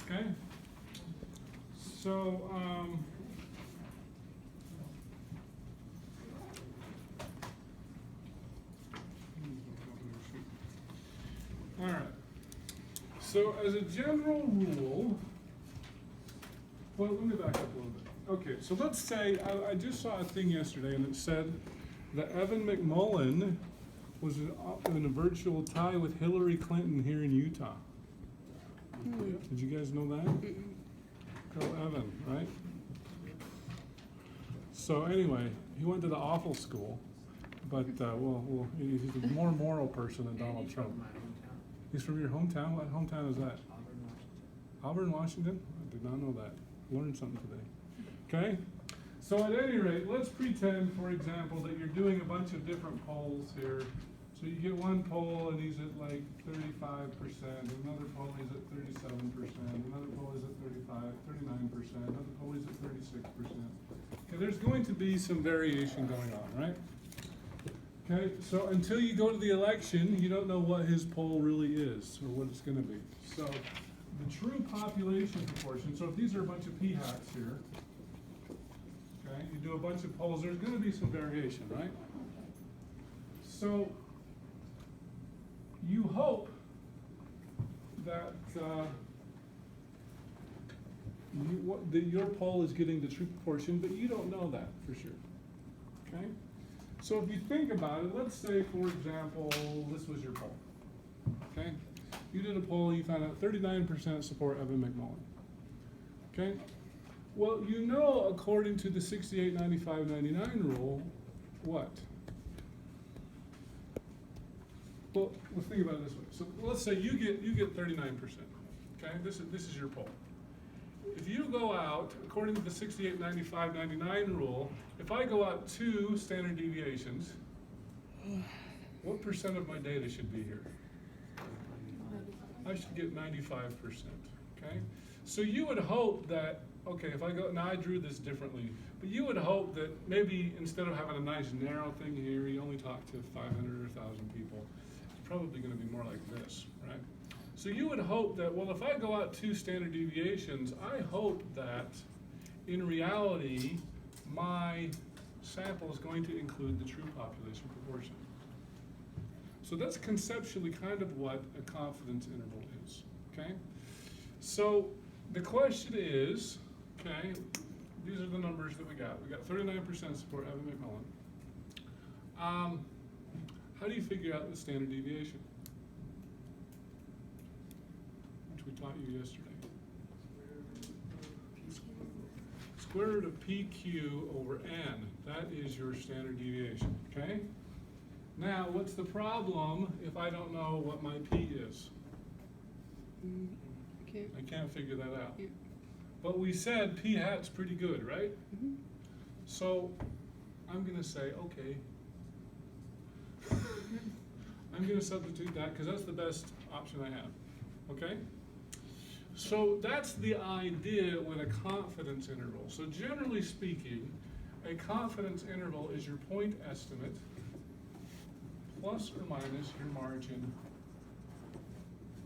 Okay? So, all right. So as a general rule, well, let me back up a little bit. Okay, so let's say, I just saw a thing yesterday and it said that Evan McMullen was in a virtual tie with Hillary Clinton here in Utah. Did you guys know that? Go Evan, right? So anyway, he went to the awful school, but well, he's a more moral person than Donald Trump. He's from your hometown? What hometown is that? Auburn, Washington? I did not know that. Learned something today. Okay? So at any rate, let's pretend, for example, that you're doing a bunch of different polls here. So you get one poll and he's at like 35%, another poll he's at 37%, another poll is at 39%, another poll is at 36%. Okay, there's going to be some variation going on, right? Okay, so until you go to the election, you don't know what his poll really is or what it's going to be. So the true population proportion, so if these are a bunch of p-hats here, okay, you do a bunch of polls, there's going to be some variation, right? So you hope that your poll is getting the true proportion, but you don't know that for sure, okay? So if you think about it, let's say, for example, this was your poll, okay? You did a poll, you found out 39% support Evan McMullen, okay? Well, you know, according to the 68, 95, 99 rule, what? Well, let's think about it this way. So let's say you get 39%, okay? This is your poll. If you go out, according to the 68, 95, 99 rule, if I go out 2 standard deviations, what percent of my data should be here? I should get 95%, okay? So you would hope that, okay, if I go, now I drew this differently, but you would hope that maybe instead of having a nice narrow thing here, you only talk to 500 or 1,000 people. It's probably gonna be more like this, right? So you would hope that, well, if I go out 2 standard deviations, I hope that in reality, my sample is going to include the true population proportion. So that's conceptually kind of what a confidence interval is, okay? So the question is, okay, these are the numbers that we got. We got 39% support Evan McMullen. How do you figure out the standard deviation? Which we taught you yesterday. Square root of PQ over N. That is your standard deviation, okay? Now, what's the problem if I don't know what my P is? I can't figure that out. Yeah. But we said P hat's pretty good, right? Mm-hmm. So I'm going to say, okay. I'm going to substitute that because that's the best option I have, okay? So that's the idea with a confidence interval. So generally speaking, a confidence interval is your point estimate plus or minus your margin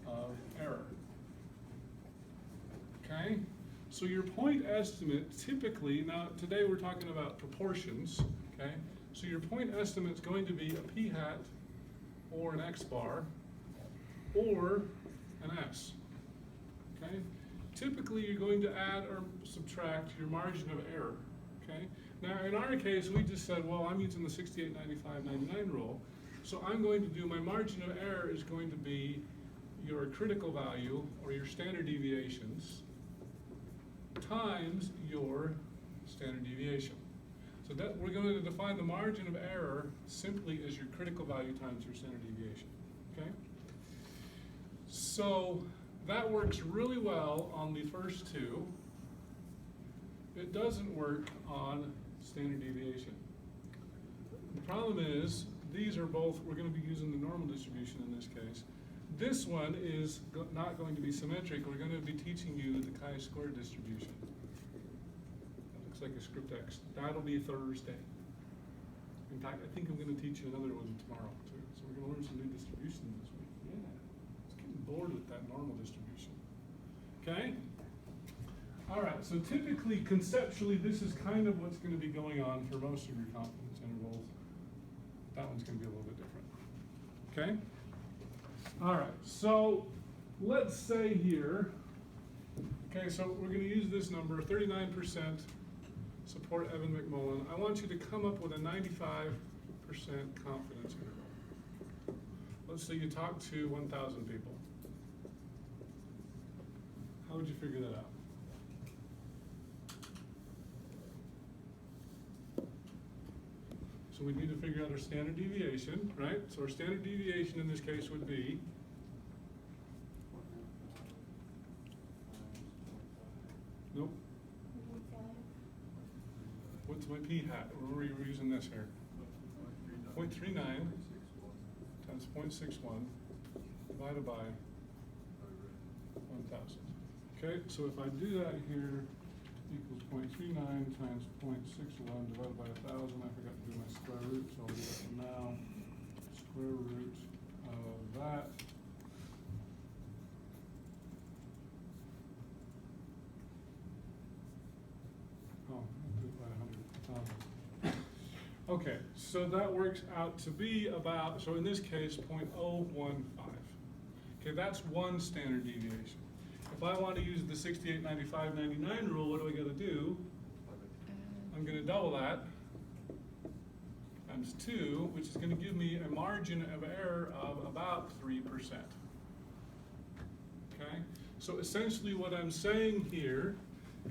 of error. Okay? So your point estimate typically, now today we're talking about proportions, okay? So your point estimate is going to be a p hat or an x bar or an s. Okay? Typically you're going to add or subtract your margin of error. Okay? Now in our case we just said, well, I'm using the 68, 95, 99 rule. So I'm going to do, my margin of error is going to be your critical value or your standard deviations times your standard deviation. So that we're going to define the margin of error simply as your critical value times your standard deviation. Okay? So that works really well on the first 2. It doesn't work on standard deviation. The problem is these are both, we're going to be using the normal distribution in this case. This one is not going to be symmetric. We're going to be teaching you the chi-square distribution. That looks like a script X. That'll be Thursday. In fact, I think I'm going to teach you another one tomorrow too. So we're going to learn some new distributions this week. Yeah, I was getting bored with that normal distribution. Okay? All right, so typically, conceptually, this is kind of what's going to be going on for most of your confidence intervals. That one's going to be a little bit different. Okay? All right, so let's say here, okay, so we're going to use this number, 39% support Evan McMullen. I want you to come up with a 95% confidence interval. Let's say you talk to 1,000 people. How would you figure that out? So we need to figure out our standard deviation, right? So our standard deviation in this case would be nope. What's my p hat? We're using this here. 0.39 times 0.61 divided by 1,000. Okay, so if I do that here, equals 0.39 times 0.61 divided by 1,000. I forgot to do my square root, so I'll do that now. Square root of that. Oh, I did it by 100,000. Okay, so that works out to be about, so in this case, 0.015. Okay, that's one standard deviation. If I want to use the 68, 95, 99 rule, what do I got to do? I'm going to double that times 2, which is going to give me a margin of error of about 3%. Okay? So essentially what I'm saying here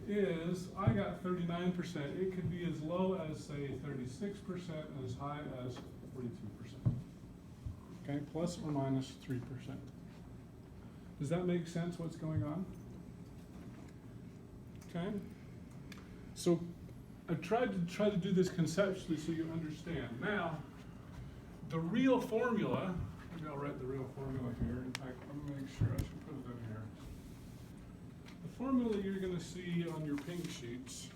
is I got 39%. It could be as low as, say, 36% and as high as 42%. Okay? Plus or minus 3%. Does that make sense what's going on? Okay? So I tried to do this conceptually so you understand. Now, the real formula, maybe I'll write the real formula here. In fact, let me make sure I should put it in here. The formula you're going to see on your pink sheets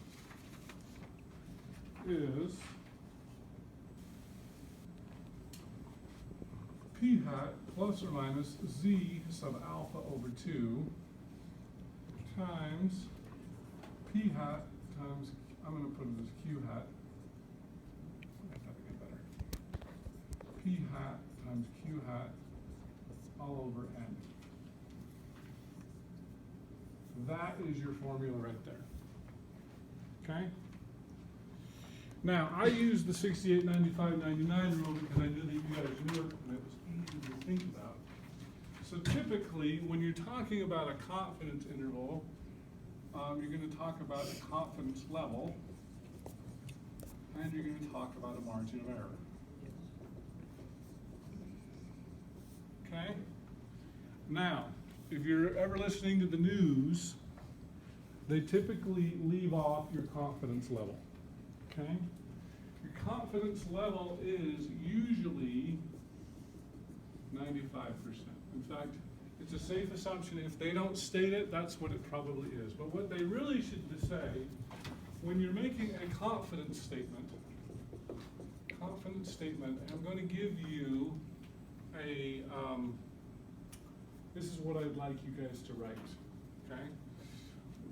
is p hat plus or minus z sub alpha over 2 times p hat times, I'm going to put it as q hat. Make that get better. P hat times q hat all over n. That is your formula right there. Okay? Now, I used the 68, 95, 99 rule because I knew that you guys knew it and it was easy to think about. So typically, when you're talking about a confidence interval, you're going to talk about a confidence level, and you're going to talk about a margin of error. Okay? Now, if you're ever listening to the news, they typically leave off your confidence level. Okay? Your confidence level is usually 95%. In fact, it's a safe assumption if they don't state it, that's what it probably is. But what they really should say, when you're making a confidence statement, I'm going to give you a, this is what I'd like you guys to write, okay?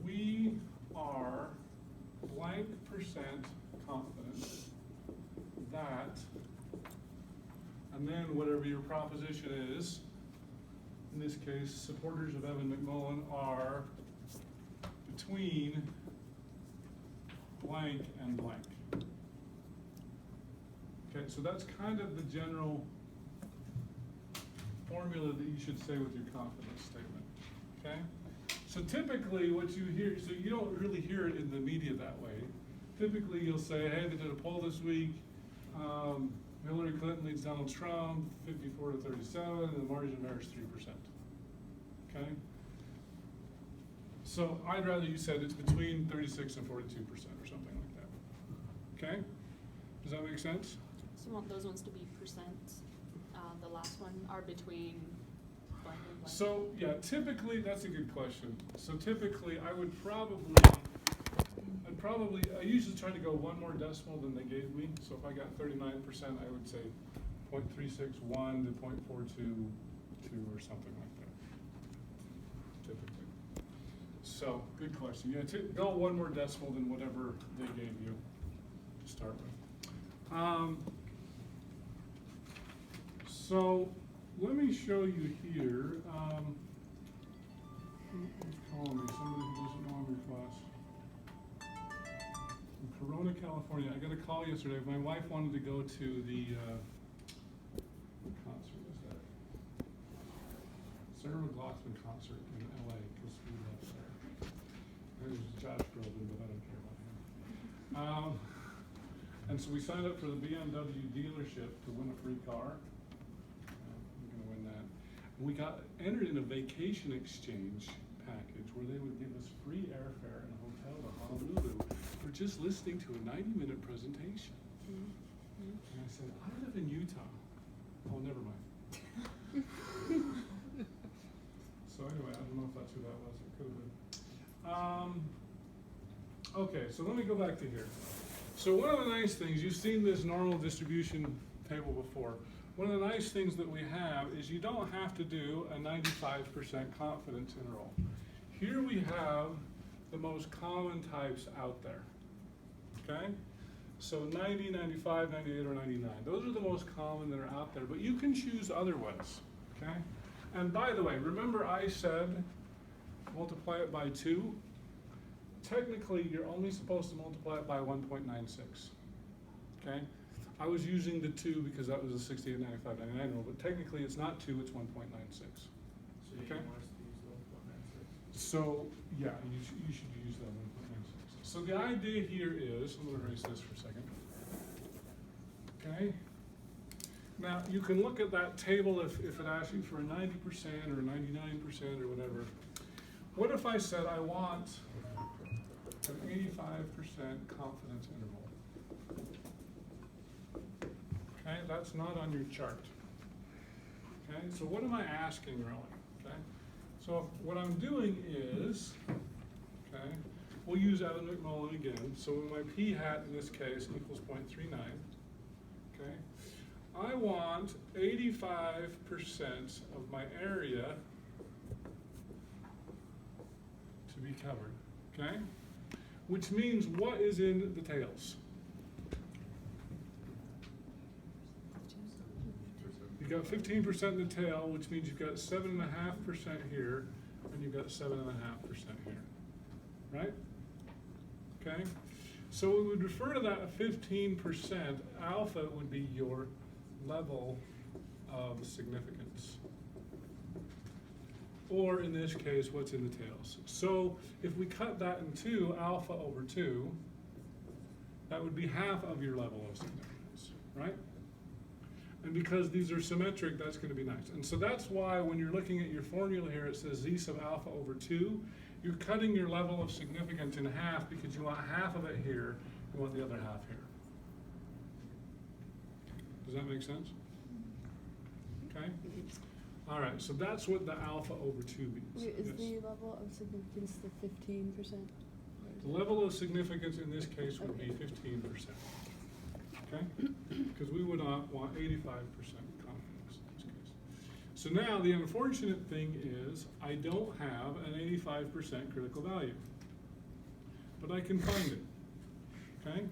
We are blank percent confident that, and then whatever your proposition is, in this case, supporters of Evan McMullen are between blank and blank. Okay, so that's kind of the general formula that you should say with your confidence statement, okay? So typically what you hear, so you don't really hear it in the media that way. Typically you'll say, hey, they did a poll this week, Hillary Clinton leads Donald Trump, 54 to 37, and the margin of error is 3%, okay? So I'd rather you said it's between 36 and 42% or something like that, okay? Does that make sense? So you want those ones to be percent? The last one are between blank and blank? So yeah, typically, that's a good question. So typically I would I usually try to go one more decimal than they gave me. So if I got 39%, I would say 0.361 to 0.422 or something like that, typically. so, good question. Yeah, go one more decimal than whatever they gave you to start with. So, let me show you here, who's calling me? Somebody who doesn't know I'm in class. From Corona, California. I got a call yesterday. My wife wanted to go to the, what concert was that? Sarah McLachlan concert in LA, because we left there. There's Josh Groban, but I don't care about him. And so we signed up for the BMW dealership to win a free car. We're gonna win that. And we got entered in a vacation exchange package where they would give us free airfare and a hotel to Honolulu for just listening to a 90-minute presentation. And I said, I live in Utah. Oh, never mind. So anyway, I don't know if that's who that was. It could have been. Okay, so let me go back to here. So one of the nice things, you've seen this normal distribution table before. One of the nice things that we have is you don't have to do a 95% confidence interval. Here we have the most common types out there, okay? So 90, 95, 98, or 99. Those are the most common that are out there, but you can choose other ones, okay? And by the way, remember I said multiply it by 2? Technically, you're only supposed to multiply it by 1.96, okay? I was using the 2 because that was a 68, 95, 99 rule, but technically it's not 2, it's 1.96. So you Okay. want us to use the 1.96? So, yeah, you should use that 1.96. So the idea here is, I'm gonna erase this for a second. Okay? Now, you can look at that table if it asks you for a 90% or 99% or whatever. What if I said I want an 85% confidence interval? Okay, that's not on your chart. Okay, so what am I asking really? Okay, so what I'm doing is, okay, we'll use Evan McMullen again. So my p hat in this case equals 0.39. Okay, I want 85% of my area to be covered. Okay, which means what is in the tails? You've got 15% in the tail, which means you've got 7.5% here, and you've got 7.5% here, right? Okay? So we would refer to that 15%, alpha would be your level of significance. Or in this case, what's in the tails. So if we cut that in 2, alpha over 2, that would be half of your level of significance, right? And because these are symmetric, that's going to be nice. And so that's why when you're looking at your formula here, it says z sub alpha over 2. You're cutting your level of significance in half because you want half of it here, you want the other half here. Does that make sense? Okay? All right, so that's what the alpha over 2 means. Wait, is Yes. the level of significance the 15%? The level of significance in this case would be 15%. Okay? Because we would want 85% confidence in this case. So now the unfortunate thing is I don't have an 85% critical value. But I can find it. Okay?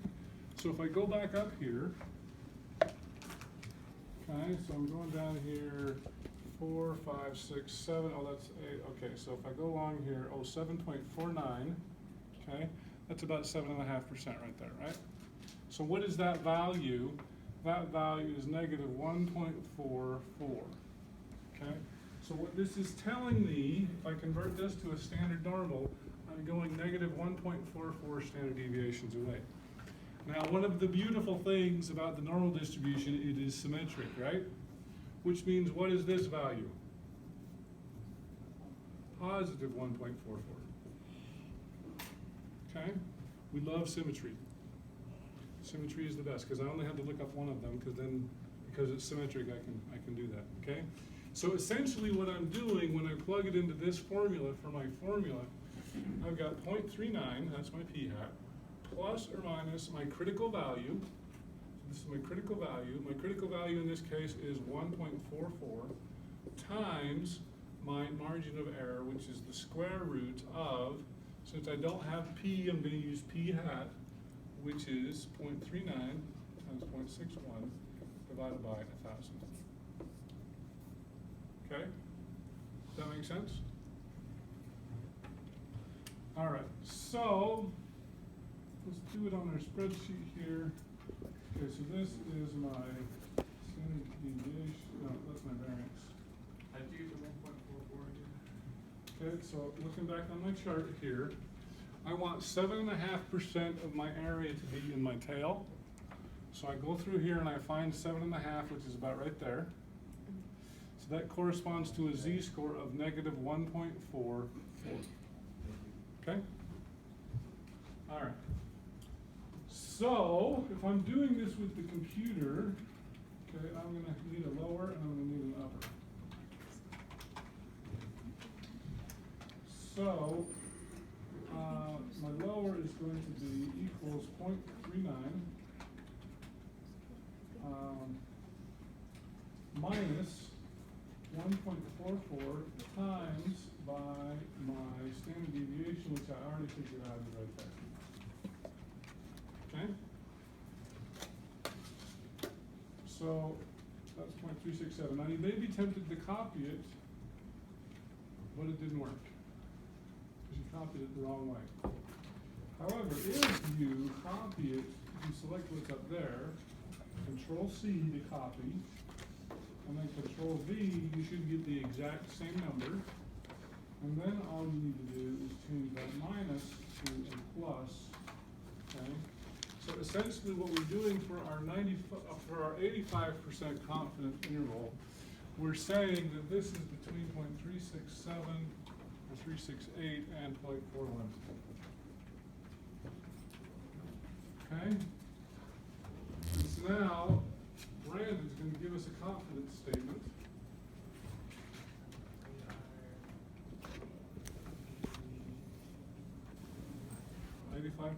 So if I go back up here, okay, so I'm going down here 4, 5, 6, 7, oh that's 8, okay, so if I go along here, 7.49, okay, that's about 7.5% right there, right? So what is that value? That value is negative 1.44, okay? So what this is telling me, if I convert this to a standard normal, I'm going negative 1.44 standard deviations away. Now, one of the beautiful things about the normal distribution, it is symmetric, right? Which means what is this value? Positive 1.44. Okay? We love symmetry. Symmetry is the best because I only have to look up one of them because it's symmetric, I can do that. Okay? So essentially what I'm doing when I plug it into this formula for my formula, I've got 0.39, that's my p hat, plus or minus my critical value. So this is my critical value. My critical value in this case is 1.44 times my margin of error, which is the square root of Since I don't have P, I'm gonna use P hat, which is 0.39 times 0.61 divided by 1,000. Okay? Does that make sense? All right, so let's do it on our spreadsheet here. Okay, so this is my standard deviation, no, that's my variance. How'd you get to 1.44 again? Okay, so looking back on my chart here, I want 7.5% of my area to be in my tail. So I go through here and I find 7.5, which is about right there. So that corresponds to a z-score of negative 1.44. Okay? All right. So if I'm doing this with the computer, okay, I'm going to need a lower and I'm going to need an upper. So my lower is going to be equals 0.39 minus 1.44 times by my standard deviation, which I already figured out is right there. Okay? So that's 0.367. Now you may be tempted to copy it, but it didn't work. Because you copied it the wrong way. However, if you copy it, if you select what's up there, Control C to copy, and then Control V, you should get the exact same number. And then all you need to do is change that minus to a plus. Okay? So essentially what we're doing for our 85% confidence interval, we're saying that this is between 0.367 or 368 and 0.41. Okay? And so now, Brandon's going to give us a confidence statement. %,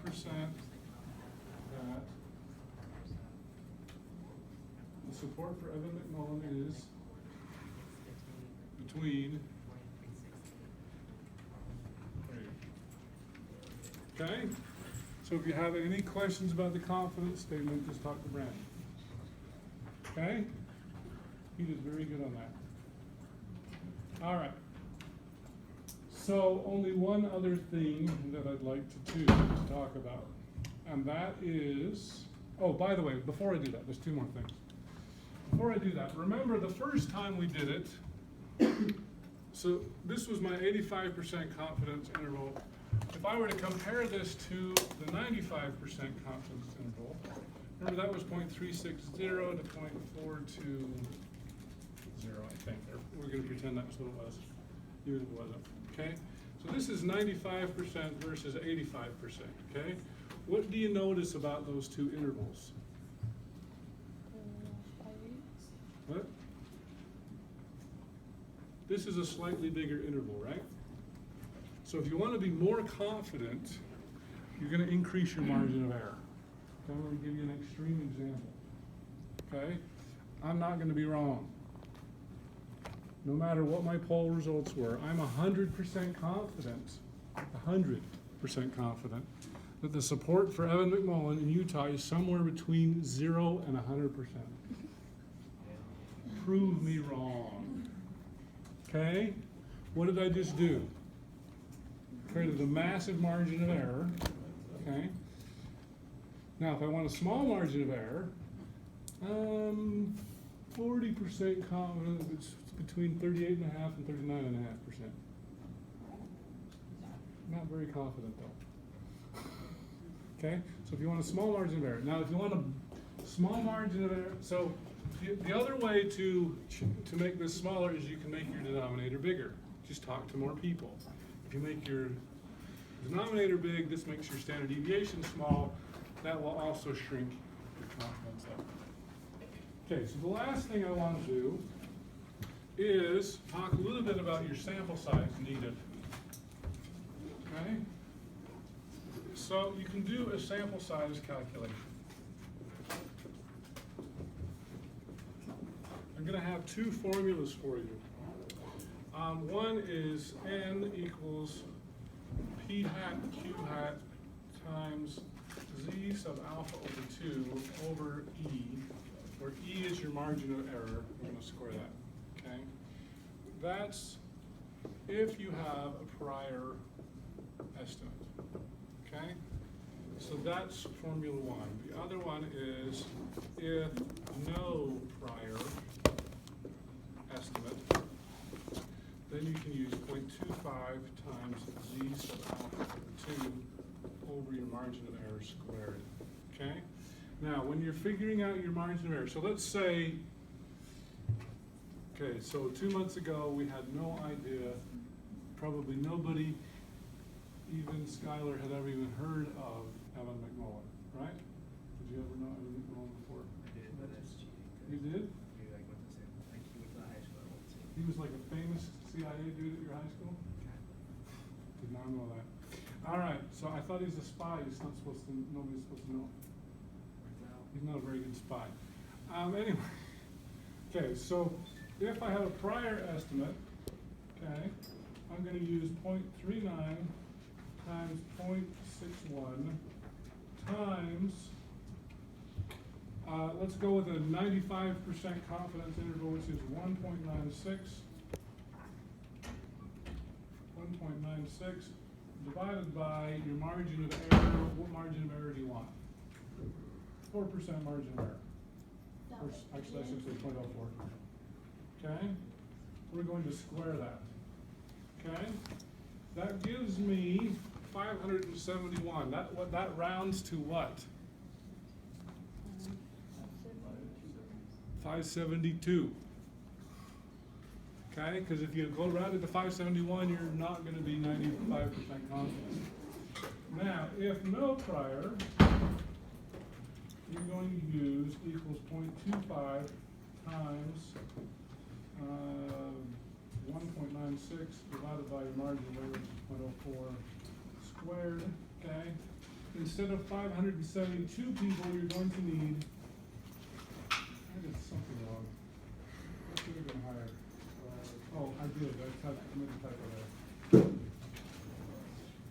that the support for Evan McMullen is between. Okay? So if you have any questions about the confidence statement, just talk to Brandon. Okay? He did very good on that. All right. So only one other thing that I'd like to talk about, and that is, oh, by the way, before I do that, there's two more things. Before I do that, remember the first time we did it, so this was my 85% confidence interval. If I were to compare this to the 95% confidence interval, remember that was 0.360 to 0.420, I think. We're going to pretend that's what it was, even if it wasn't. Okay? So this is 95% versus 85%. Okay? What do you notice about those two intervals? What? This is a slightly bigger interval, right? So if you want to be more confident, you're going to increase your margin of error. Okay, I'm going to give you an extreme example. Okay? I'm not going to be wrong. No matter what my poll results were, I'm 100% confident, 100% confident that the support for Evan McMullen in Utah is somewhere between 0 and 100%. Prove me wrong. Okay? What did I just do? Created a massive margin of error. Okay? Now, if I want a small margin of error, 40% confident it's between 38.5% and 39.5%. Not very confident though. Okay? So if you want a small margin of error. Now, if you want a small margin of error, so the other way to make this smaller is you can make your denominator bigger. Just talk to more people. If you make your denominator big, this makes your standard deviation small. That will also shrink your confidence up. Okay, so the last thing I want to do is talk a little bit about your sample size needed. Okay? So you can do a sample size calculation. I'm going to have two formulas for you. One is n equals p E hat Q hat times Z sub alpha over 2 over E, where E is your margin of error. We're going to square that, okay? That's if you have a prior estimate, okay? So that's formula one. The other one is if no prior estimate, then you can use 0.25 times Z sub alpha over 2 over your margin of error squared, okay? Now, when you're figuring out your margin of error, so let's say, okay, so 2 months ago we had no idea, probably nobody, even Skylar, had ever even heard of Evan McMullen, right? Did you ever know Evan McMullen before? I did, but that's cheating. You did? We like went to same, like he went to high school. I went to. He was like a famous CIA dude at your high school? Did not know that. All right, so I thought he's a spy. He's not supposed to, nobody's supposed to know. He's not a very good spy. Anyway, okay, so if I have a prior estimate, okay, I'm going to use 0.39 times 0.61 times, let's go with a 95% confidence interval, which is 1.96. 1.96 divided by your margin of error. What margin of error do you want? 4% margin of error. Or actually, I should say 0.04. Okay? We're going to square that. Okay? That gives me 571. That rounds to what? 572. Okay? Because if you go rounded to 571, you're not going to be 95% confident. Now, if no prior, you're going to use equals 0.25 times 1.96 divided by your margin of error, which is 0.04 squared, okay? Instead of 572 people, you're going to need, I did something wrong. What should have been higher? Oh, I did, I made a typo there.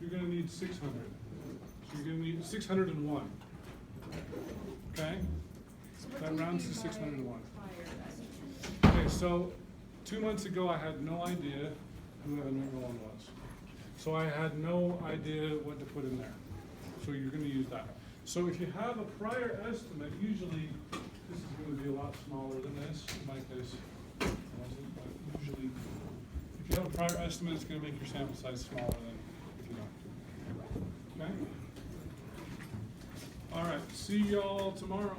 You're gonna need 600. So you're gonna need 601. Okay? So what That do you rounds mean to by 601. prior estimate? Okay, so 2 months ago, I had no idea who Evan McMullen was. So I had no idea what to put in there. So you're gonna use that. So if you have a prior estimate, usually this is gonna be a lot smaller than this. In my case, it wasn't, but usually, if you have a prior estimate, it's gonna make your sample size smaller than if you don't. Okay? All right, see y'all tomorrow.